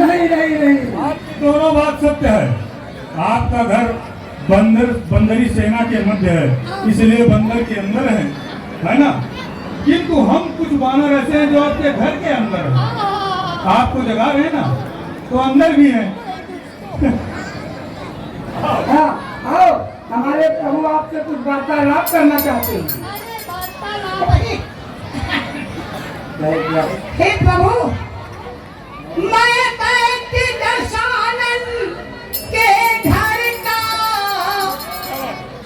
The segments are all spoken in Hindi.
नहीं नहीं नहीं, दोनों बात सत्य है। आपका घर बंदरी सेना के मध्य है, इसलिए बंदर के अंदर है ना। किंतु हम कुछ बानर ऐसे हैं जो आपके घर के अंदर है। आपको जगा रहे हैं ना, तो अंदर भी है। हाँ आओ, हमारे प्रभु आपसे कुछ वार्तालाप करना चाहते हैं। हे प्रभु, मैं दैत्य दशानन के घर का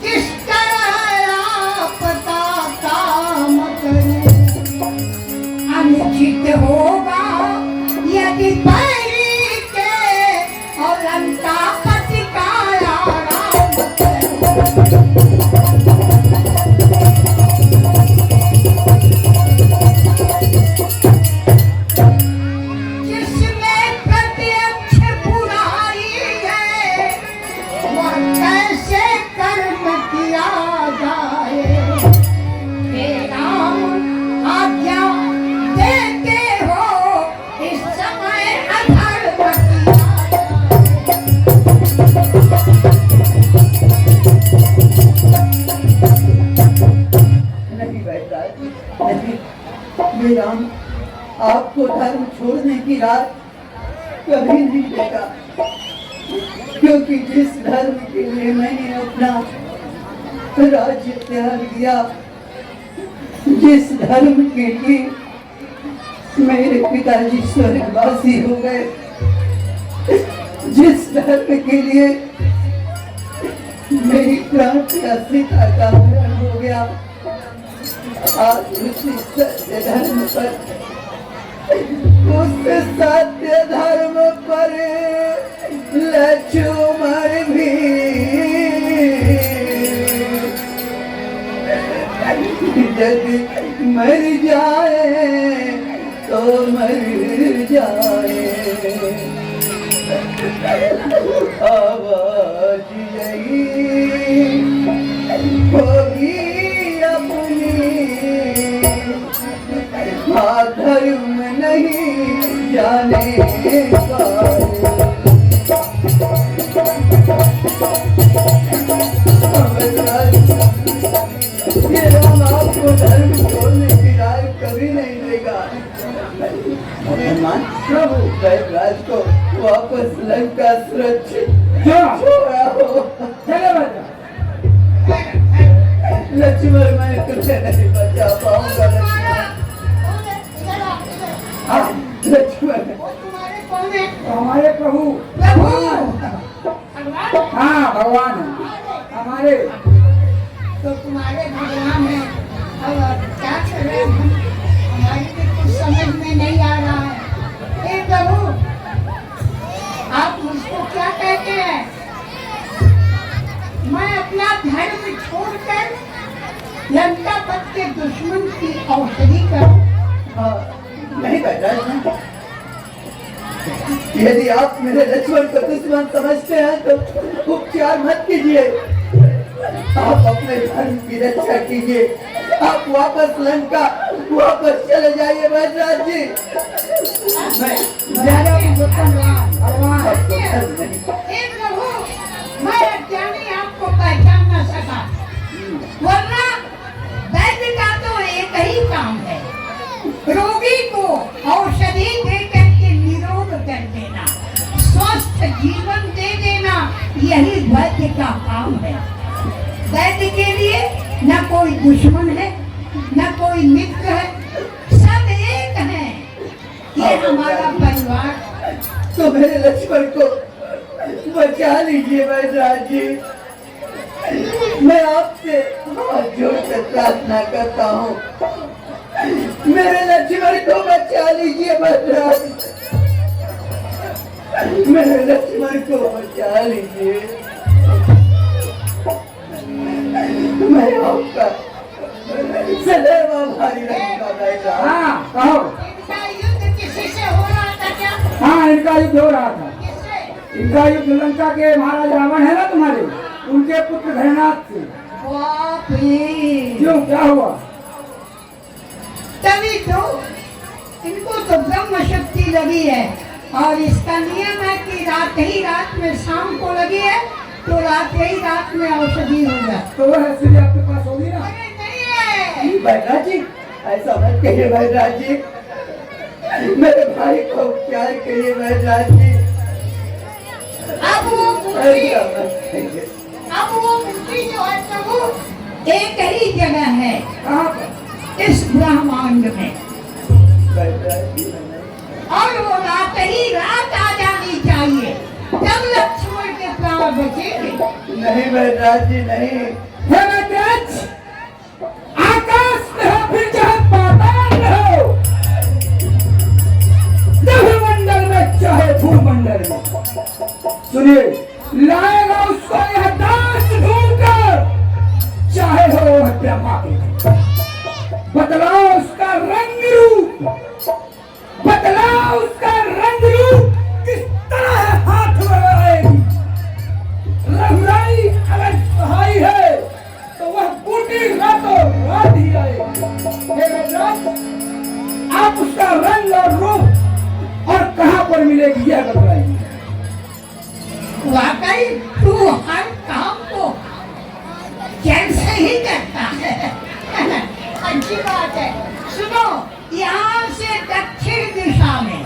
किस तरह आपका काम करूं। अनुचित होगा यदि बैरी के और लंका पति का आराम करूं। राम, आपको धर्म छोड़ने की रात कभी नहीं देगा, क्योंकि जिस धर्म के लिए मैंने अपना राज्य त्याग दिया, जिस धर्म के लिए मेरे पिताजी स्वर्गवासी हो गए, जिस धर्म के लिए मेरी प्राण सीता का हरण हो गया, आज उसी सत्य धर्म पर, उस सत्य धर्म पर लक्ष्मण भी यदि मर जाए तो मर जाए। आवाज यही होगी अपनी, धर्म नहीं जाने ये राम आपको धर्म छोड़ने की राय कभी नहीं देगा। प्रभु राज को वापस लंका सुरक्षित छोड़ा हो। लक्ष्मण, मैं तुझे नहीं बचा पाऊंगा लक्ष्मण। हमारे प्रभु हाँ भगवान हमारे, तो तुम्हारे भगवान है। अब क्या कर रहे हैं, हमारी भी कुछ समझ में नहीं आ रहा है। हे प्रभु, आप मुझको क्या कहते हैं? मैं अपना धर्म छोड़कर लंका पत के दुश्मन की औषधि करूं? नहीं बेटा, यदि आप मेरे लक्ष्मण को दुश्मन समझते हैं तो उपचार मत कीजिए। आप अपने धर्म की रक्षा कीजिए। आप वापस लंका वापस चले जाइए वैद्यराज जी। मैं अज्ञानी आपको पहचान न सका, वरना वैद्य का तो एक ही काम है, रोगी को औषधि देकर के निरोग कर देना, स्वस्थ जीवन दे देना, यही वैद्य का काम है। वैद्य के लिए न कोई दुश्मन है, न कोई मित्र है, सब एक है। ये हमारा परिवार। तो मेरे लक्ष्मण को बचा लीजिए वैद्यराज जी। मैं आपसे हाथ जोड़कर प्रार्थना करता हूँ, मेरे लक्ष्मण को बचा लीजिए वैद्यराज। मेरे लक्ष्मण को बचा लीजिए। मैं आपका सदैव आभारी रहूंगा वैद्यराज। हाँ कहो। इनका युद्ध किसी से हो रहा था क्या? हाँ इनका युद्ध हो रहा था। किससे? इनका युद्ध लंका के महाराज रावण है ना तुम्हारे, उनके पुत्र घरनाथ से। बाप रे! क्यों, क्या हुआ? तभी तो इनको तो ब्रह्म शक्ति लगी है, और इसका नियम है कि रात ही रात में शाम को लगी है तो रात ही रात में औषधि हो जाए। तो वो हैसियत आपके पास होगी ना? अरे नहीं है। बैठा जी, ऐसा मत कहिए बैठा जी, मेरे भाई को उपचार करिए बैठा जी। अब वो मूर्ति जो है प्रभु एक ही जगह है कहाँ पर? इस ब्रह्मांड में, बैठा जी, और वो रात ही रात आ जानी चाहिए तब लक्ष्मण के प्राण बचेंगे। नहीं बैठा जी नहीं। हे बैठराज, आकाश में हो फिर चाहे पाताल में हो, नभमंडल में चाहे भूमंडल में, सुनिए, लाएगा उसको यह दास ढूंढकर, चाहे हो वह ब्रह्मा के, बदलाओ उसका रंग रूप, बदलाओ उसका रंग रूप किस तरह है हाथ में आएगी। रघुराई अगर सहाय है तो वह बूटी रातों रात ही आएगी। हे बैठराज, आप उसका रंग और रूप और कहां पर मिलेगी यह बताइए। वाकई तू हर काम को चैन से ही करता है। अच्छी बात है। सुनो, यहाँ से दक्षिण दिशा में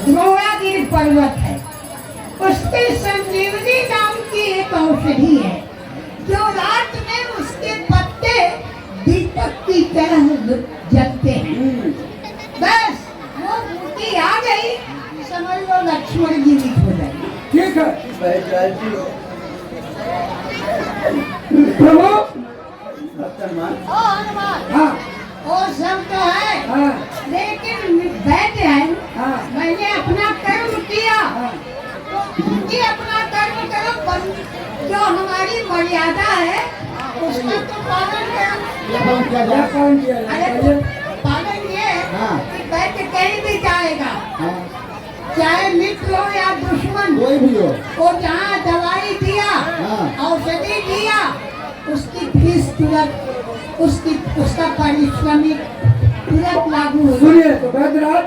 द्रोणागिरि पर्वत है, उसके संजीवनी नाम की एक औषधि है जो रात में उसके पत्ते दीपक की तरह जलते हैं। बस वो मूर्ति आ गई, समझ लो लक्ष्मण जीवित हो जाएंगे। ठीक है बैठा जी, प्रभु। हनुमान, ओ हनुमान, हाँ वो सब तो है, हाँ लेकिन बैठे हैं, हाँ मैंने अपना कर्म किया हाँ। तो तुम भी अपना कर्म करो, जो हमारी मर्यादा है उसका तो पालन करो। क्या काम किया अरे बताइए। पालन ये हाँ। कि बैठ कहीं भी जाएगा, हाँ, चाहे मित्र हो या दुश्मन, कोई भी हो। वो जहाँ दवाई दिया, हाँ। औषधि दिया, उसकी फीस तुरंत, उसका पारिश्रमिक तुरंत लागू हो। सुनिए तो बैठराज,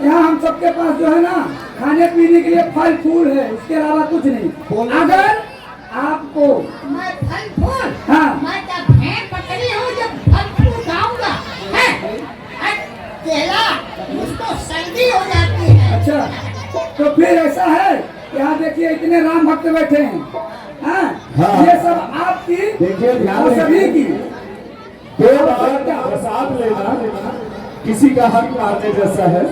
यहाँ हम सबके पास जो है ना खाने पीने के लिए फल फूल है, उसके अलावा कुछ नहीं। अगर आपको मैं फल फूल, हाँ। मैं क्या भेड़ बकरी हूँ जब फल फूल खाऊंगा? केला उसको सर्दी हो जाती है। अच्छा, तो फिर ऐसा है कि यहाँ देखिए इतने राम भक्त बैठे हैं, हाँ? हाँ। ये सब आपकी देखिए, ध्यान और सभी रखिए। की। दो बार प्रसाद लेना किसी का हक मारने जैसा है,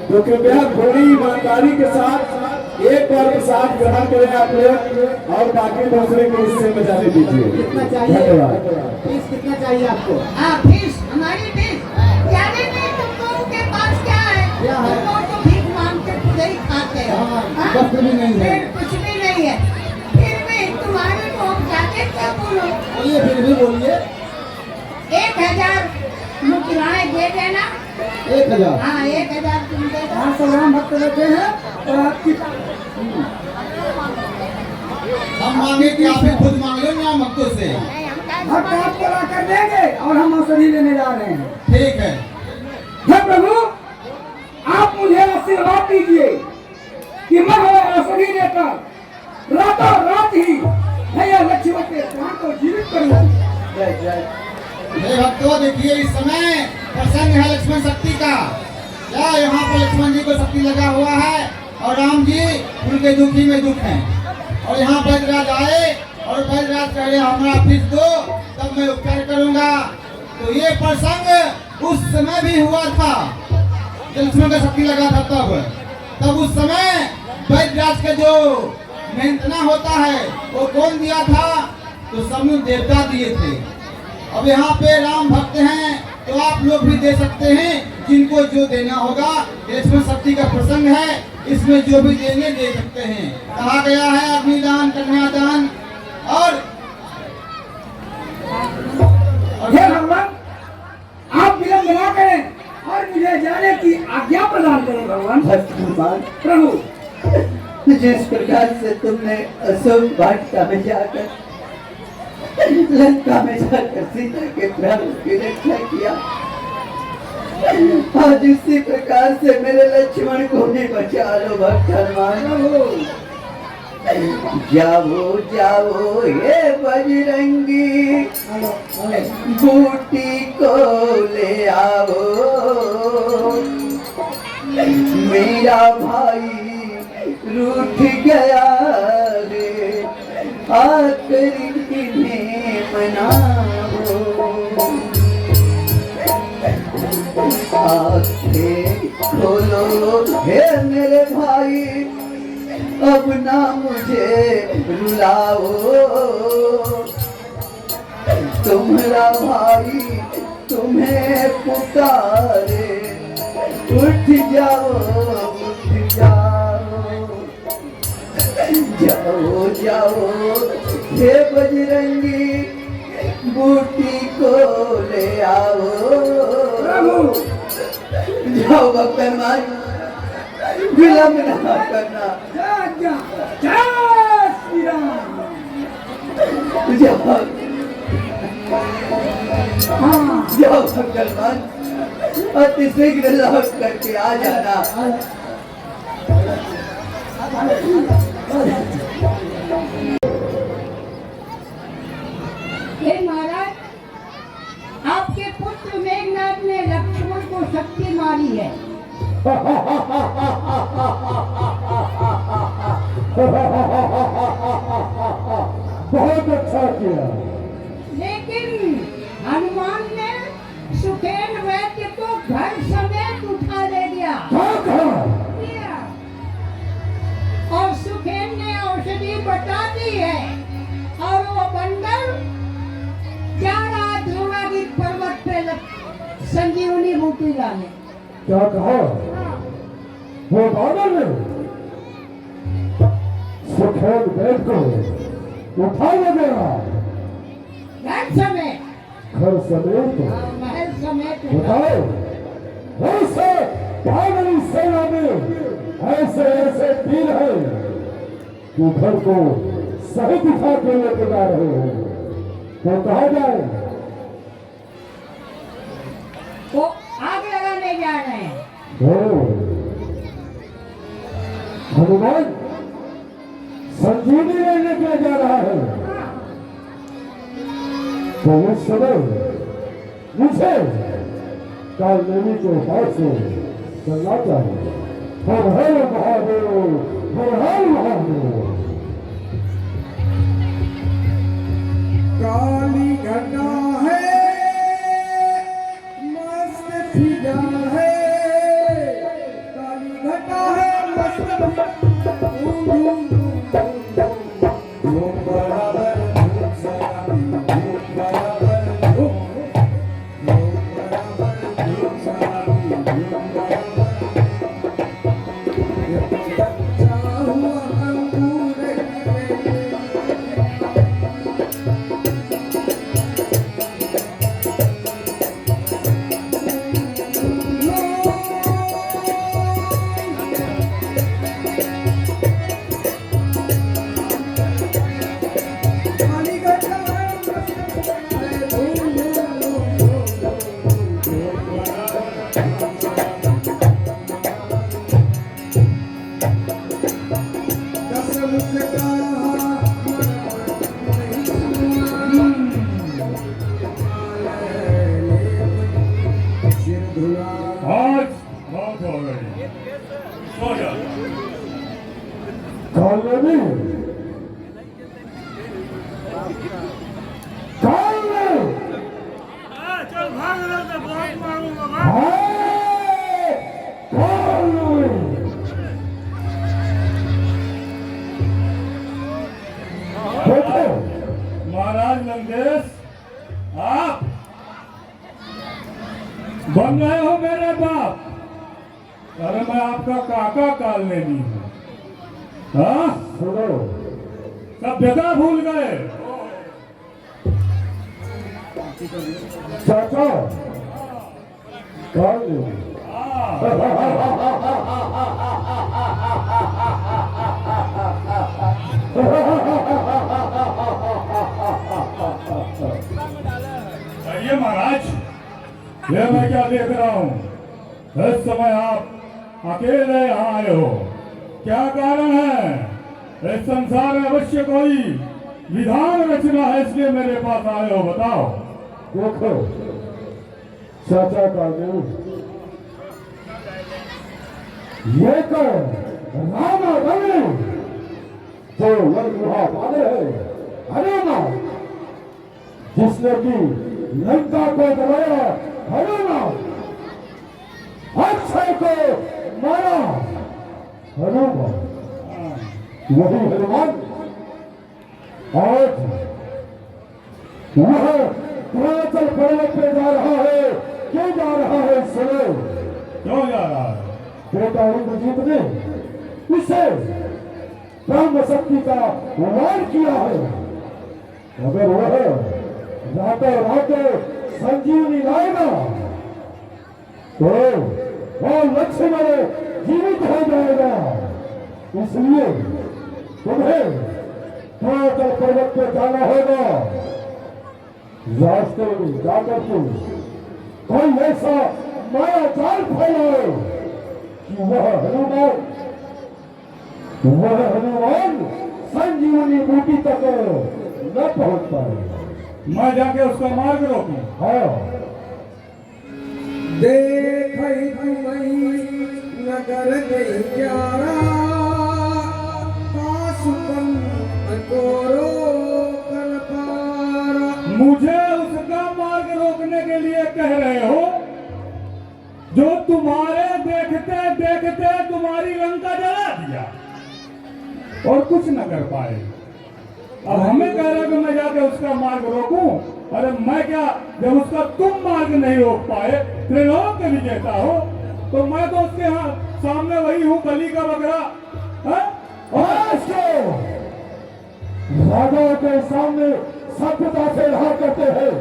तो कृपया थोड़ी ईमानदारी के साथ एक बार प्रसाद ग्रहण करें आप लोग, और बाकी दूसरे को इससे बचाने दीजिए। धन्यवाद। फीस कितना चाहिए आपको? हाँ, फीस, हमारी फीस ज्यादा नहीं। तुम लोगों के पास क्या है? क्या है? तुम लोग तो भीख मांग के पूरे ही खाते हो। हाँ, हाँ? कुछ भी नहीं है। फिर कुछ भी नहीं है। फिर भी तुम्हारे को हम जाके क्या बोलो? बोलिए, फिर भी बोलिए। 1000 मुद्राएं दे देना। 1000। हाँ, 1000 तुम दे दो। यहाँ सब राम भक्त बैठे हैं और आपकी हम मांगे कि आप ही खुद मांग लो ना भक्तों से। नहीं, हम क्या भक्त आपको ला कर देंगे और हम औषधि लेने जा रहे हैं। ठीक है, हे प्रभु, आप मुझे आशीर्वाद दीजिए कि मैं औषधि लेकर रातों रात ही भैया लक्ष्मण के प्राण को जीवित करूँ। बैठा मेरे भक्तों देखिए, इस समय प्रसंग है लक्ष्मण शक्ति का। क्या यहाँ पर लक्ष्मण जी को शक्ति लगा हुआ है और राम जी उनके दुखी में दुख हैं, और यहाँ बैजराज आए और बैजराज कह रहे हमारा फीस दो तब मैं उपचार करूँगा। तो ये प्रसंग उस समय भी हुआ था जब लक्ष्मण का शक्ति लगा था। तब उस समय बैजराज का जो मेहनतना होता है वो कौन दिया था? तो समूह देवता दिए थे। अब यहाँ पे राम भक्त हैं तो आप लोग भी दे सकते हैं, जिनको जो देना होगा। लक्ष्मण शक्ति का प्रसंग है, इसमें जो भी देंगे दे सकते हैं। कहा गया है अग्निदान, कन्यादान और हे भगवान, आप विलंब न करें और मुझे जाने की आज्ञा प्रदान करें। भगवान हनुमान, प्रभु, जिस प्रकार से तुमने अशोक वाटिका में जाकर लंका में जाकर सीता के प्राणों की रक्षा किया, आज इसी प्रकार से मेरे लक्ष्मण को भी बचा लो भक्त हनुमान। जाओ जाओ ये बजरंगी बूटी को ले आओ, मेरा भाई रूठ गया रे, आकर इन्हें मनाओ। आँखें खोलो हे मेरे भाई, अब ना मुझे रुलाओ, तुम्हारा भाई तुम्हें पुकारे, उठ जाओ उठ जाओ। जाओ जाओ हे बजरंगी बूटी को ले आओ। जाओ भक्त हनुमान, विलम्ब ना करना। जय श्री राम। जाओ जाओ भक्त हनुमान, अति शीघ्र लौट करके आ जाना। हे महाराज, आपके पुत्र मेघनाथ ने लक्ष्मण को शक्ति मारी है। बहुत अच्छा किया। लेकिन हनुमान ने सुखेन वैद्य को घर समेत उठा ले गया। और सुखेन ने औषधि बता दी है, और वो बंदर जा रहा ध्रुवागिरी पर्वत पे संजीवनी बूटी लाने। क्या कहा वो बादल ने सुखेन वैद्य को उठा ले गया? घर समेत, घर समेत महल समेत उठाओ। ऐसे पागल सेना में ऐसे ऐसे वीर हैं जो घर को सही दिखा के लेके जा रहे हैं, तो कहा जाए वो आग लगाने जा रहे हैं। हनुमान संजीवनी लेने के लिए जा रहा है, तो उस समय मुझे कालनेमी के पास से चलना चाहिए। हर हर महादेव, हर हर महादेव। काली घटा है मस्त फिजा है, काली घटा है मस्त आज बहुत हो गई, सो जा। कालनेमी, चल भाग रहा था, बहुत मारूंगा। महाराज लंकेश, आप बन गए हो मेरे बाप। अरे मैं आपका काका कालनेमी हूँ। हाँ सुनो, सभ्यता भूल गए। चाचा कालनेमी, ये महाराज ये मैं क्या देख रहा हूँ? इस समय आप अकेले यहाँ आए हो, क्या कारण है? इस संसार में अवश्य कोई विधान रचना है, इसलिए मेरे पास आए हो, बताओ। देखो चाचा कालू, ये रामा बने जो लड़का पाले है, हनुमा जिसने की लंका को दबाया, हनुमा अक्षय को मारा, हनुमा वही हनुमान आज वह हिमाचल पर्वत पे जा रहा है। क्यों जा रहा है? सुनो। क्यों जा रहा है? बेटा इंद्रजीत ने उसे ब्रह्म शक्ति का वार किया है। अगर वह रातों रात संजीवनी लाएगा तो वह लक्ष्मण जीवित हो जाएगा। इसलिए तुम्हें हिमाचल पर्वत पे जाना होगा। रास्ते में जाकर के कोई ऐसा माया जाल फैलाओ कि वह हनुमान संजीवनी बूटी तक न पहुंच पाए। मैं जाके उसका मार्ग रोकूं? हाँ, देख नगर नहीं प्यारा, पासुपन कोरो कल पारा। मुझे उसका मार्ग रोकने के लिए कह रहे हो जो तुम्हारे देखते देखते तुम्हारी लंका जला दिया और कुछ न कर पाए। अब हमें कह रहे हो कि मैं जाके उसका मार्ग रोकूं? अरे मैं क्या, जब उसका तुम मार्ग नहीं रोक पाए, त्रिलोक के विजेता हो, तो मैं तो उसके यहाँ सामने वही हूँ, बलि का बकरा। राजाओं के सामने सभ्यता से रहा करते हैं,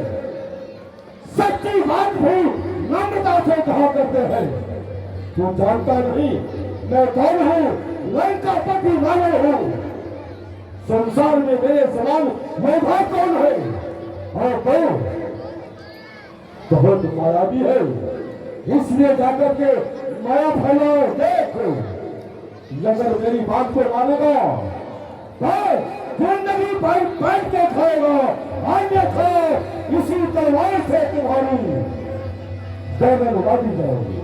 सच्ची बात भी नम्रता से कहा करते हैं। तू जानता नहीं मैं कौन हूँ? लंकापति रावण हूँ। संसार में मेरे समान योद्धा कौन है? और बहुत मायावी है, इसलिए जाकर के माया फैलाओ। देख, अगर मेरी बात को मानेगा तो जिंदगी भर बैठ के खाएगा, अन्यथा इसी तलवार से तुम्हारी गर्दन उड़ा दी जाएगी।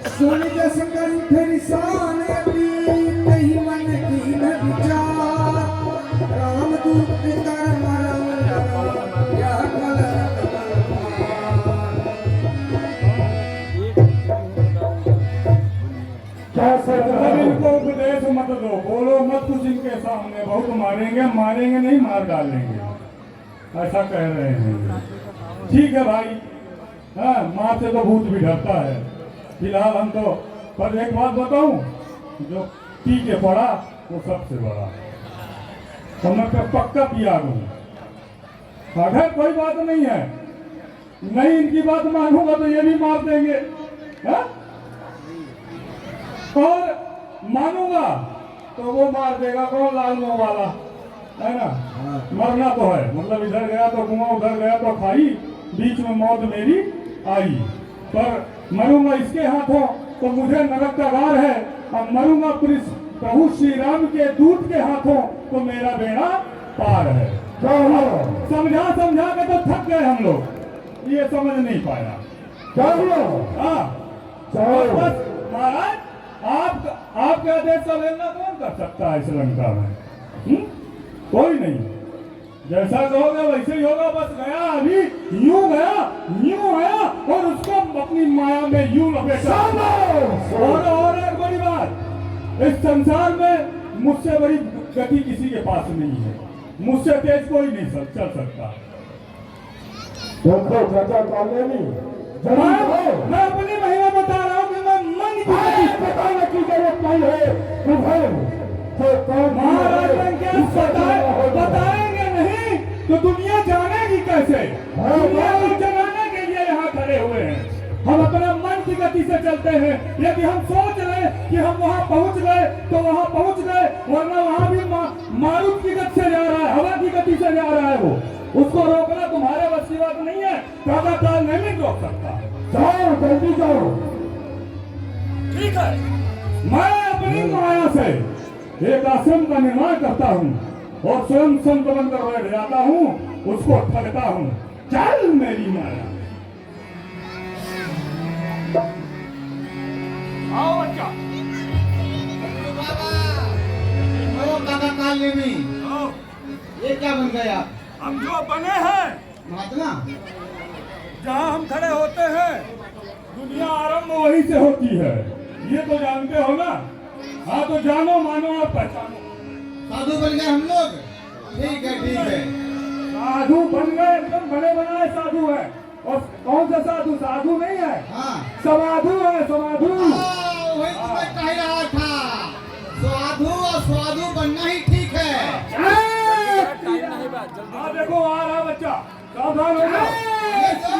सुन जस कंठ निशान नहीं मन की न विचार, रामदूत कर मरम यह कलरत अब इनको उपदेश मत दो, बोलो मत कुछ इनके सामने, बहुत मारेंगे, मारेंगे नहीं मार डालेंगे, ऐसा कह रहे हैं। ठीक है भाई, हाँ, माँ से तो भूत भी डरता है। फिलहाल हम तो, पर एक बात बताऊं, जो पी के पड़ा वो सबसे बड़ा, तो मैं पक्का पिया दूं। अगर कोई बात नहीं है, नहीं इनकी बात मानूंगा तो ये भी मार देंगे, हाँ? और मानूंगा तो वो मार देगा, कौन? लाल मुंह वाला, है ना? मरना तो है, मतलब इधर गया तो कुआं, उधर गया तो खाई, बीच में मौत मेरी आई, पर मरूंगा इसके हाथों तो मुझे नरक का वार है, और मरूंगा प्रभु श्री राम के दूत के हाथों तो मेरा बेड़ा पार है। समझा समझा के तो थक गए हम लोग, ये समझ नहीं पाया। हाँ, बस महाराज, आपके आदेश का उल्लंघन कौन कर सकता है इस लंका में? कोई नहीं, जैसा कहोगे वैसे ही होगा। बस गया, अभी यूं गया, यूं आया और उसको अपनी माया में यूं लपेटा। और एक बड़ी बात, इस संसार में मुझसे बड़ी गति किसी के पास नहीं है, मुझसे तेज कोई नहीं चल सकता। मैं अपनी महिमा बता रहा हूँ कि मैं मन की बताने की जरूरत नहीं है। महाराज बताएंगे नहीं तो दुनिया जानेगी कैसे? दुनिया को जगाने के लिए यहाँ खड़े हुए हैं। हम अपना मन की गति से चलते हैं। यदि हम सोच रहे कि हम वहाँ पहुँच गए तो वहाँ पहुँच गए, वरना वहाँ भी मारुत की गति से जा रहा है, हवा की गति से जा रहा है वो। उसको रोकना तुम्हारे बस की बात नहीं है। काका काल नहीं रोक सकता। जाओ जल्दी जाओ। ठीक है, मैं अपनी माया से एक आश्रम का निर्माण करता हूँ और स्वयं संत बनकर बैठ जाता हूँ, उसको ठगता हूँ। चल मेरी माया। आओ बच्चा। बाबा ओ काका काल नेमी, आओ। ये क्या बन गया? हम जो बने हैं, महात्मा जहाँ हम खड़े होते हैं, दुनिया आरंभ वहीं से होती है। ये तो जानते हो ना? हाँ तो जानो मानो और पहचानो। साधु बन गए हम लोग। ठीक है ठीक है। साधु बन गए, एकदम बने बनाए साधु है। और कौन सा साधु? साधु नहीं है, हाँ समाधु है, समाधु। वही तो मैं कह रहा था, साधु और साधु बनना ही ठीक है। हाँ देखो आ रहा बच्चा, सावधान हो जाओ। ये तो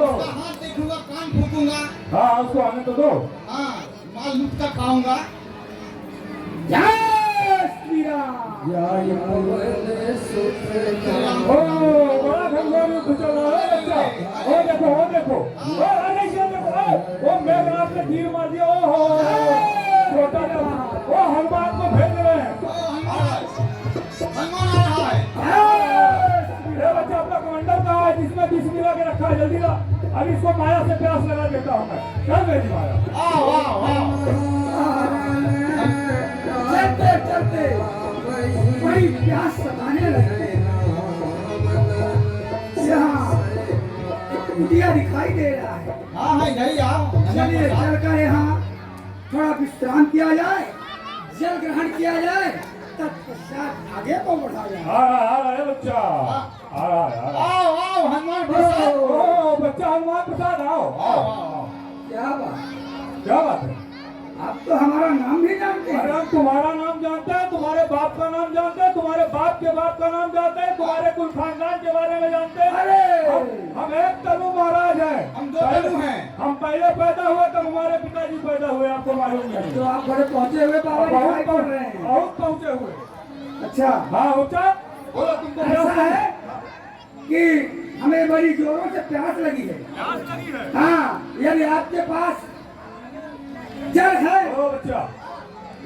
उसका हाथ देखूंगा, कान फूकूंगा। हाँ उसको आने तो दो। हाँ माल लुट कर खाऊंगा। जय श्री राम। ओ बड़ा भगवान युद्ध चल रहा है बच्चा। ओ देखो, ओ देखो, ओ अरे ये देखो, ओ मेघनाथ ने तीर मार दिया। ओ हो छोटा जवान, ओ हनुमान को भेज रहे हैं। हनुमान आ रहा है। ये बच्चा अपना कमांडर कहाँ है जिसमें 20 मिला के रखा है? जल्दी ला, अब इसको माया से प्यास लगा देता हूँ मैं। चल मेरी माया। आओ आओ आओ। चलते चलते बड़ी प्यास सताने लगी। यहाँ कुटिया दिखाई दे रहा है। हाँ हाँ इधर ही आओ। चलिए चलकर यहाँ थोड़ा विश्राम किया जाए, जल ग्रहण किया जाए, तत्पश्चात आगे को बढ़ा जाए। आ रहा है बच्चा, आ रहा है। आओ आओ हनुमान प्रसाद। ओ बच्चा हनुमान प्रसाद, आओ आओ आओ। क्या बात, क्या बात है? आप तो हमारा नाम भी जानते अरे हैं। हम तुम्हारा नाम जानते हैं, तुम्हारे बाप का नाम जानते हैं, तुम्हारे बाप के बाप का नाम जानते हैं, तुम्हारे कुल खानदान के बारे में जानते हैं। अरे हम एक तनु महाराज हैं। हम दो तनु हैं। हम पहले पैदा हुए तब हमारे पिताजी पैदा हुए, आपको मालूम नहीं? तो आप बड़े पहुंचे हुए बाबा दिखाई पड़ रहे हैं। बहुत पहुंचे हुए। अच्छा, हाँ बच्चा बोलो, तुमको ऐसा है कि हमें बड़ी जोरों से प्यास लगी है। प्यास लगी है? हाँ, यदि आपके पास जल है ओ बच्चा,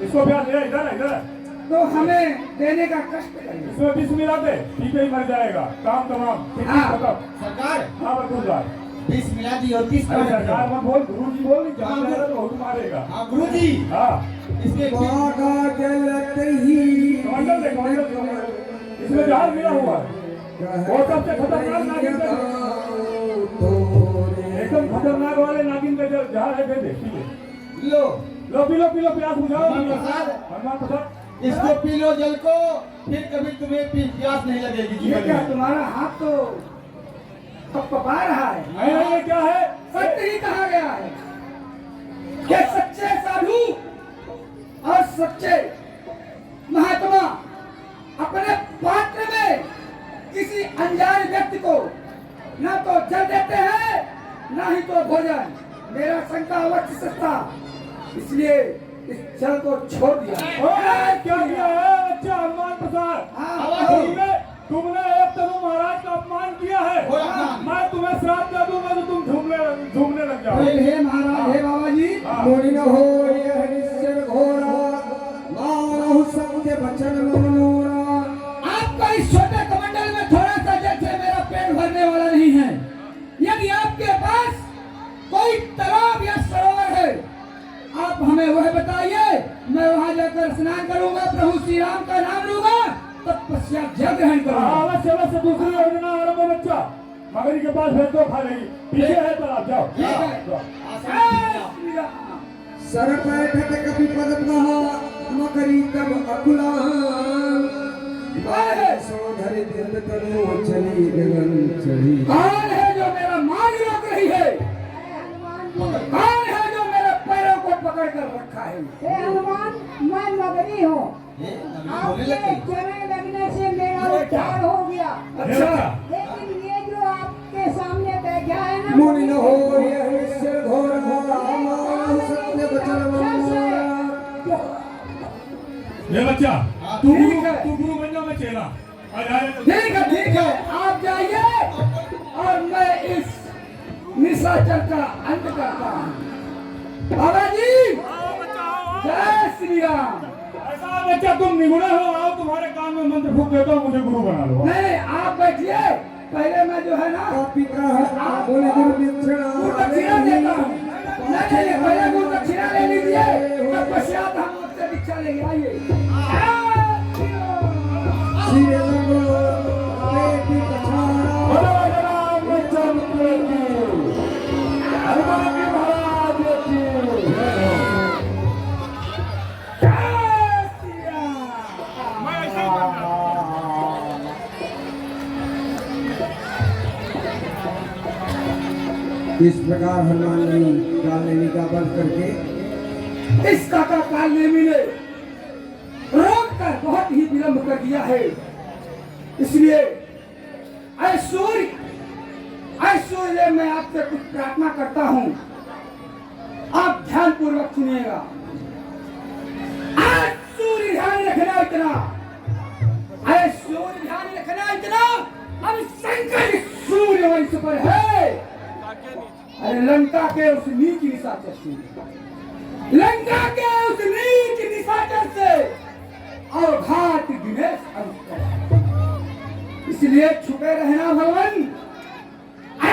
इसको प्यास ले, इधर है, इधर है। तो हमें देने का कष्ट करिए। इसमें 20 मिला दे, ठीक है ही मर जाएगा। काम तमाम हाँ। खत्म। सरकार हाँ बतूदार। 20 मिला दी और 30 अरे सरकार मत बोल, गुरु जी बोल, जान जाएगा तो बहुत मारेगा। हाँ गुरु जी हाँ इसके कमांडर दे, कमांडर दे। इसमें जहाज मिला हुआ है, वो सबसे खतरनाक नागिन का, एकदम खतरनाक वाले नागिन का जहाज है। दे दे, लो लो पी लो, पी लो, प्यास बुझाओ। हनुमान प्रसाद। हनुमान प्रसाद, इसको पी लो जल को, फिर कभी तुम्हें प्यास नहीं लगेगी ये जीवन क्या में। तुम्हारा हाथ तो पकपका रहा है। नहीं ये क्या है? सत्य ही कहा गया है कि सच्चे साधु और सच्चे महात्मा अपने पात्र में किसी अनजान व्यक्ति को ना तो जल देते हैं, ना ही तो भोजन। मेरा शंका अवश्य सस्ता, इसलिए इस जल को छोड़ दिया। ओए, क्या किया है बच्चा हनुमान प्रसाद? हाँ, तुमने एक तनु महाराज का अपमान किया है। और अपमान। मैं तुम्हें श्राप दे दूंगा तो तुम झूमने लग जाओ। हे महाराज, हे बाबा जी, हाँ। मोरी न हो यह निश्चर घोरा, मानव सत्य वचन मनोरा। आपका इस छोटे कमंडल में थोड़ा सा जल से मेरा पेट भरने वाला नहीं है। यदि आपके पास कोई तालाब या सरोवर है, आप हमें वह बताइए, मैं वहां जाकर स्नान करूंगा, प्रभु श्री राम का नाम लूंगा, तत्पश्चात जल ग्रहण करूंगा। अवश्य अवश्य दूसरी योजना आरंभ है बच्चा। मगरी के पास भेज दो, खा लेगी। पीछे है तालाब, जाओ ठीक है। जाओ। जय श्री राम। सर बैठत कपि पद कहा, मकरी तब अकुला। सोधर दिल तनु चली गगन चढ़ी। कौन है जो मेरा मान रोक रही है? कौन है जो मेरे पैरों को पकड़ कर रखा है? हे हनुमान, मैं मगरी हूँ। ये बोलने आपके लगती। चरण लगने से मेरा उद्धार हो गया। अच्छा, लेकिन ये जो आपके सामने बैठा है ना, मुनि न हो यह निश्चर घोरा, मानव सत्य वचन मनोरा। ये बच्चा, ठीक है। तू गुरु बन जाओ, मैं चेला। आ जा रे। ठीक है, ठीक है, आप वचन का अंत करता हूँ। बाबा जी जय श्री राम। ऐसा बच्चा तुम निगुणे हो, आओ तुम्हारे कान में मंत्र फूक देता हूँ, मुझे गुरु बना लो। नहीं आप बैठिए, पहले मैं जो है ना बोले गुरु दक्षिणा देता हूँ। नहीं पहले गुरु दक्षिणा ले लीजिए, तब पश्चात हम आपसे दीक्षा लेंगे। आइए बोलो रामचंद्र की, हनुमान जी महाराज की। मैं ऐसा ही करता हूँ। इस प्रकार हनुमान जी कालनेमी का वध करके इस काका कालनेमी ने रोक कर बहुत ही विलंब कर दिया है। इसलिए ऐश्वर्य मैं आपसे कुछ प्रार्थना करता हूं, आप ध्यान पूर्वक सुनिएगा। ऐश्वर्य ध्यान रखना इतना, ऐश्वर्य ध्यान रखना इतना, अब शंकर सूर्य वंश पर है। अरे लंका के उस नीच निशाचर से, लंका के उस नीच निशाचर से और घात दिनेश अनुष्का। इसलिए छुपे रहना भगवान,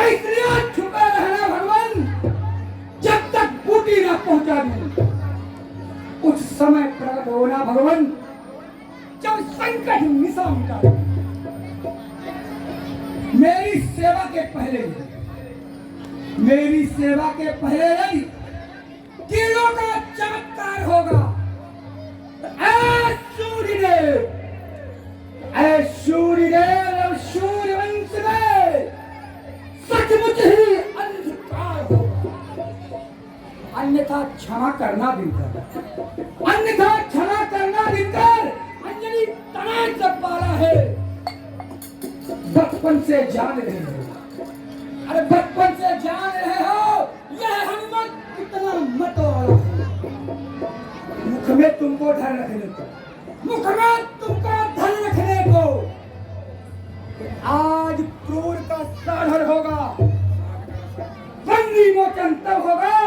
इसलिए छुपे रहना भगवान, जब तक बूटी ना पहुंचा दूं उस समय प्रकट होना भगवान, जब संकट निशा मिटा दूं। मेरी सेवा के पहले ही, मेरी सेवा के पहले ही कीड़ों का चमत्कार होगा। सूर्यदेव सूर्यवंश में सचमुच ही अंधकार होगा। अन्यथा क्षमा करना दिनकर, अन्यथा क्षमा करना दिनकर। अंजलि तनाव से पाला है, बचपन से जान रहे हो। अरे बचपन से जान रहे हो यह हनुमान कितना मत वाला है। मुख में तुमको धन रखने को, मुख में तुमको धन रखने को। आज क्रूर का साधन होगा, बंदी मोचन तब होगा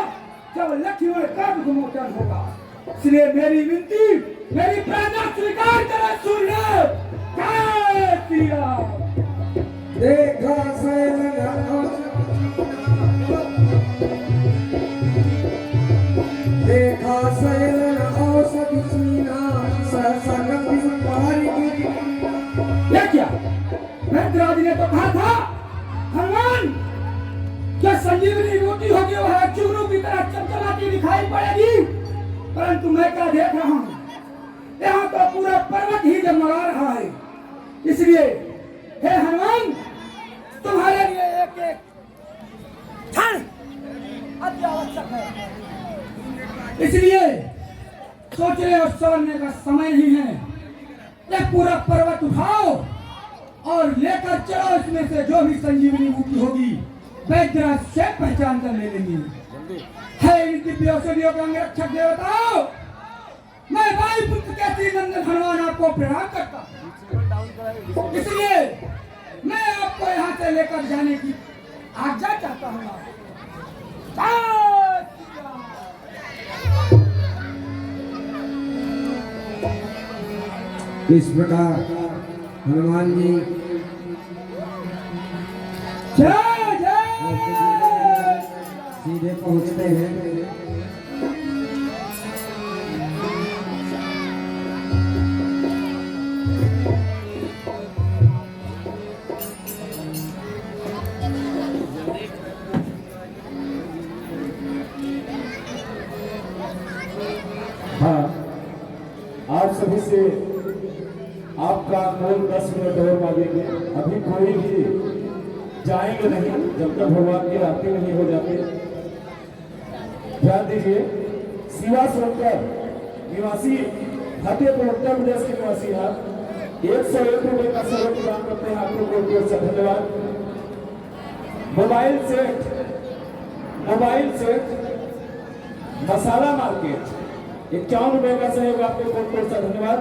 जब लक्ष्मण का मोचन होगा। इसलिए मेरी विनती, मेरी प्रार्थना स्वीकार करो सूर्य। जय श्री राम। देखा सैलन औषधि सीना ये क्या? मैत्राज ने तो कहा था हनुमान क्या संजीवनी रोटी होगी वह चूरू की तरह चमचमाती दिखाई पड़ेगी, परंतु मैं क्या देख रहा हूँ, यहाँ तो पूरा पर्वत ही जगमगा रहा है। इसलिए हे हनुमान तुम्हारे लिए एक एक क्षण अति आवश्यक है। इसलिए सोचने और सोचने का समय नहीं है। ये पूरा पर्वत उठाओ और लेकर चलो, इसमें से जो भी संजीवनी बूटी होगी वैद्यराज से पहचान कर ले लेंगे। है इन दिव्य औषधियों के अंगरक्षक देवताओं, मैं वायुपुत्र के श्रीनंदन हनुमान आपको प्रणाम करता हूं। इसलिए मैं आपको यहाँ से लेकर जाने की आज्ञा चाहता हूँ। इस प्रकार हनुमान जी जय जय सीधे पहुंचते हैं। हाँ, आप सभी से आपका कौन 10 मिनट और मांगेंगे। अभी कोई भी जाएंगे नहीं जब तक भगवान की आरती नहीं हो जाती। ध्यान दीजिए, शिवा सोनकर निवासी फतेहपुर उत्तर प्रदेश के निवासी हैं, 101 रुपए का सर्व प्रदान करते हैं आपको बहुत बहुत से धन्यवाद। मोबाइल सेट मसाला मार्केट 51 रुपए का सहयोग आपको बहुत बहुत सा धन्यवाद।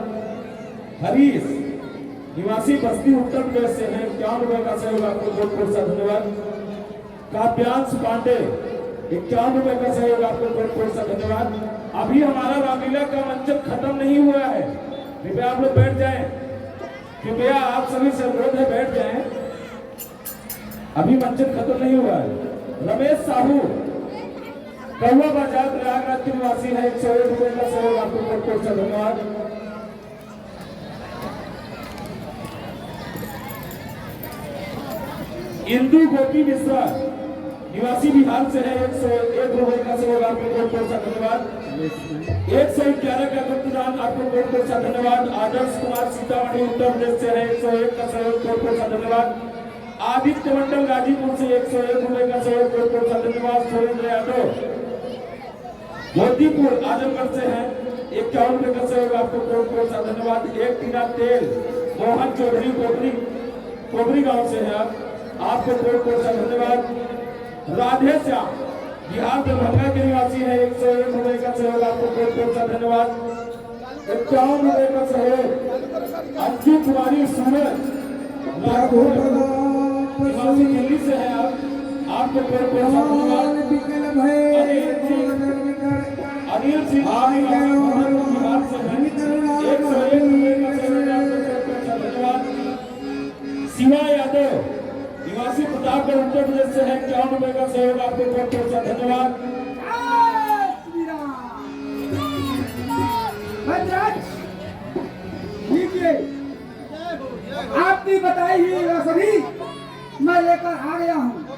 हरीश निवासी बस्ती उत्तर प्रदेश से है, 51 रुपए का सहयोग आपको बहुत बहुत सा धन्यवाद। काव्यांश पांडे 51 रुपए का सहयोग आपको बहुत बहुत सा धन्यवाद। अभी हमारा रामलीला का मंचन खत्म नहीं हुआ है, कृपया आप लोग बैठ जाएं, कृपया आप सभी से अनुरोध है बैठ जाएं, अभी मंचन खत्म नहीं हुआ है। रमेश साहू कौवा बाजार प्रयागराज के निवासी है, 101 रुपए का सहयोग आपको बहुत बहुत सा धन्यवाद। इंदु गोपी मिश्रा निवासी बिहार से है, 101 रुपए का सहयोग आपको बहुत बहुत सा धन्यवाद। 111 का गुप्तदान आपको बहुत बहुत सा धन्यवाद। आदर्श कुमार सीतामढ़ी उत्तर प्रदेश से है, 101 का सहयोग बहुत बहुत सा धन्यवाद। आदित्य मंडल गाजीपुर से 101 रुपए का सहयोग बहुत बहुत सा धन्यवाद। सुरेंद्र यादव मोतीपुर आजमगढ़ से है, 51 रुपए का सहयोग आपको बहुत बहुत सा धन्यवाद। एक टीना तेल मोहन चौधरी कोबरी गांव से है, आपको बहुत बहुत सा धन्यवाद। राधे श्याम बिहार दरभंगा के निवासी है, 101 रुपए का सहयोग आपको बहुत बहुत सा धन्यवाद। 51 रुपए का सहयोग अंजू कुमारी सूरज निवासी दिल्ली से है, आपको बहुत बहुत सा धन्यवाद। अनिल सिंह बिहार से है, 101 रुपए का सहयोग आपको बहुत बहुत सा धन्यवाद। शिवा यादव निवासी प्रतापगढ़ उत्तर प्रदेश से है, 51 रुपए का सहयोग आपको बहुत बहुत सा धन्यवाद। लीजिए आपकी बताई हुई रसोई मैं लेकर आ गया हूँ।